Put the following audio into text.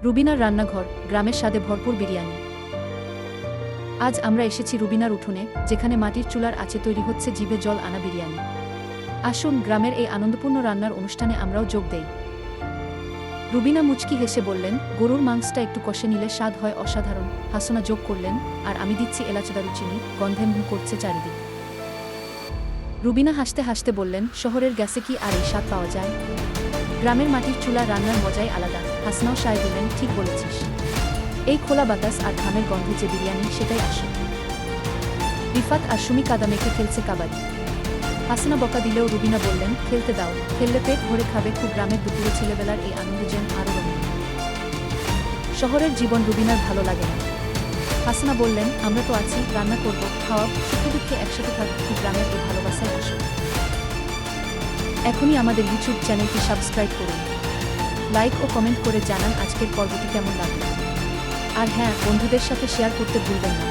রুবিনার রান্নাঘর, গ্রামের স্বাদে ভরপুর বিরিয়ানি। আজ আমরা এসেছি রুবিনার উঠোনে, যেখানে মাটির চুলার আঁচে তৈরি হচ্ছে জিভে জল আনা বিরিয়ানি। আসুন, গ্রামের এই আনন্দপূর্ণ রান্নার অনুষ্ঠানে আমরাও যোগ দেই। রুবিনা মুচকি হেসে বললেন, গরুর মাংসটা একটু কষে নিলে স্বাদ হয় অসাধারণ। হাসনা যোগ করলেন, আর আমি দিচ্ছি এলাচ দারুচিনি, গন্ধে মুহ করছে চারিদিক। রুবিনা হাসতে হাসতে বললেন, শহরের গ্যাসে কি আর এই স্বাদ পাওয়া যায়? গ্রামের মাটির চুলা রান্নার মজাই আলাদা। হাসনাও সায় দিলেন, ঠিক বলেছিস। এই খোলা বাতাস আর ঘামের গন্ধে যে বিরিয়ানি, সেটাই আসল। রিফাত আর সুমি কাদা মেখে খেলছে কাবাডি। হাসনা বকা দিলেও রুবিনা বললেন, খেলতে দাও, খেললে পেট ভরে খাবে। খুব গ্রামের দুপুরে ছেলেবেলার এই আনন্দ যেন আরও রঙিন। শহরের জীবন রুবিনার ভালো লাগে না। হাসনা বললেন, আমরা তো আছি, রান্না করব, খাওয়াব, সুখে দুঃখে একসাথে থাকব। গ্রামের এই ভালোবাসায় আসল। এখনই আমাদের ইউটিউব চ্যানেলটি সাবস্ক্রাইব করুন, লাইক ও কমেন্ট করে জানান আজকের পর্বটি কেমন লাগলো। আর হ্যাঁ, বন্ধুদের সাথে শেয়ার করতে ভুলবেন না।